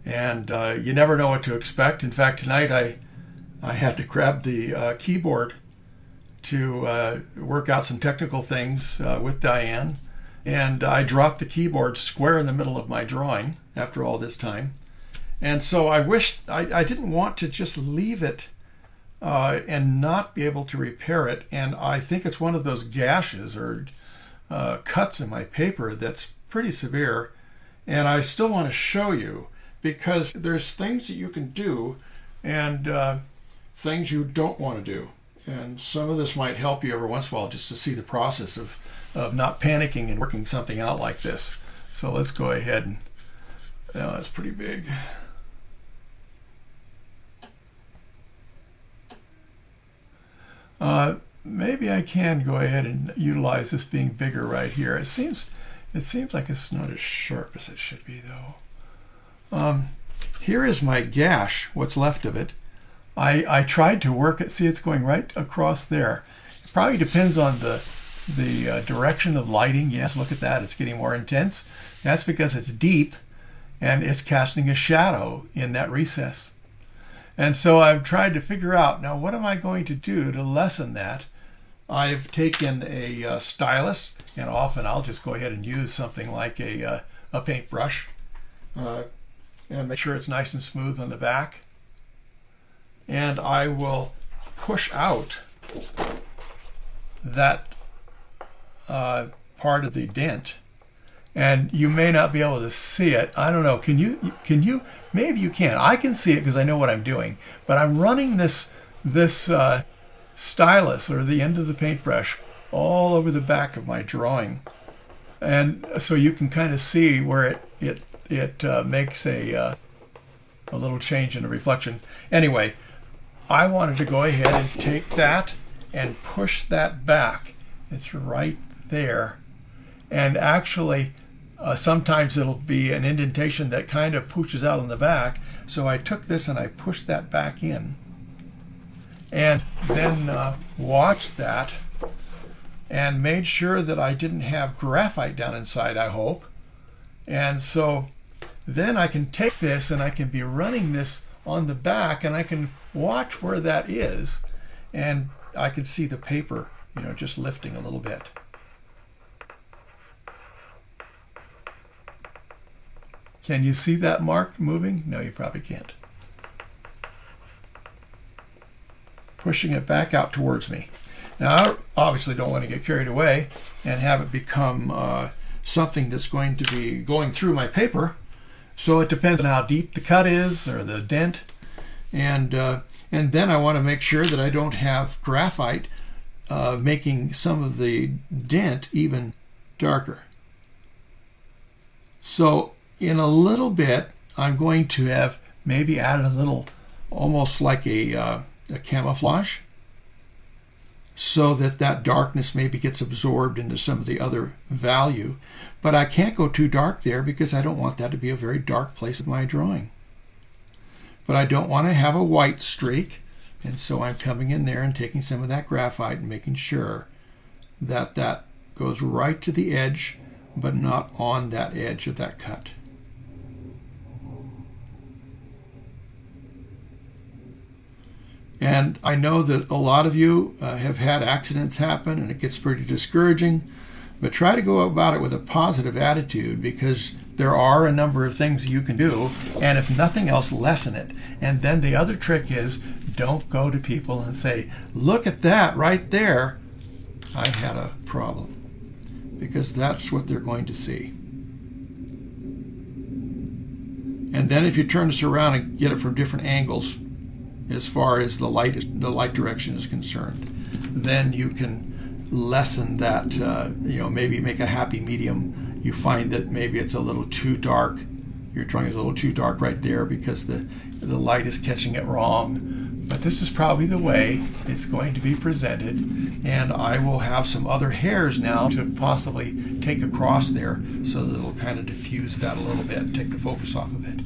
and you never know what to expect. In fact, tonight I had to grab the keyboard to work out some technical things with Diane, and I dropped the keyboard square in the middle of my drawing after all this time. And so I wish I didn't want to just leave it and not be able to repair it. And I think it's one of those gashes or cuts in my paper that's pretty severe. And I still want to show you, because there's things that you can do and things you don't want to do. And some of this might help you every once in a while just to see the process of not panicking and working something out like this. So let's go ahead and, oh, that's pretty big. Maybe I can go ahead and utilize this being bigger right here. It seems like it's not as sharp as it should be, though. Here is my gash, what's left of it. I tried to work it. See, it's going right across there. It probably depends on the direction of lighting. Yes, look at that. It's getting more intense. That's because it's deep and it's casting a shadow in that recess. And so I've tried to figure out, now what am I going to do to lessen that? I've taken a stylus, and often I'll just go ahead and use something like a paintbrush and make sure it's nice and smooth on the back. And I will push out that part of the dent. And you may not be able to see it. I don't know. Can you? Maybe you can. I can see it because I know what I'm doing. But I'm running this stylus, or the end of the paintbrush, all over the back of my drawing, and so you can kind of see where it makes a little change in the reflection. Anyway, I wanted to go ahead and take that and push that back. It's right there. And actually, sometimes it'll be an indentation that kind of pooches out on the back. So I took this and I pushed that back in. And then watched that and made sure that I didn't have graphite down inside, I hope. And so then I can take this and I can be running this on the back, and I can watch where that is. And I can see the paper, just lifting a little bit. Can you see that mark moving? No, you probably can't. Pushing it back out towards me. Now, I obviously don't want to get carried away and have it become something that's going to be going through my paper. So it depends on how deep the cut is, or the dent. And then I want to make sure that I don't have graphite making some of the dent even darker. So in a little bit, I'm going to have maybe added a little, almost like a camouflage, so that darkness maybe gets absorbed into some of the other value. But I can't go too dark there because I don't want that to be a very dark place in my drawing. But I don't want to have a white streak, and so I'm coming in there and taking some of that graphite and making sure that that goes right to the edge, but not on that edge of that cut. And I know that a lot of you have had accidents happen, and it gets pretty discouraging. But try to go about it with a positive attitude, because there are a number of things you can do, and if nothing else, lessen it. And then the other trick is, don't go to people and say, look at that right there. I had a problem, because that's what they're going to see. And then if you turn this around and get it from different angles, as far as the light direction is concerned, then you can lessen that, maybe make a happy medium. You find that maybe it's a little too dark. Your drawing is a little too dark right there because the light is catching it wrong. But this is probably the way it's going to be presented. And I will have some other hairs now to possibly take across there so that it'll kind of diffuse that a little bit, take the focus off of it.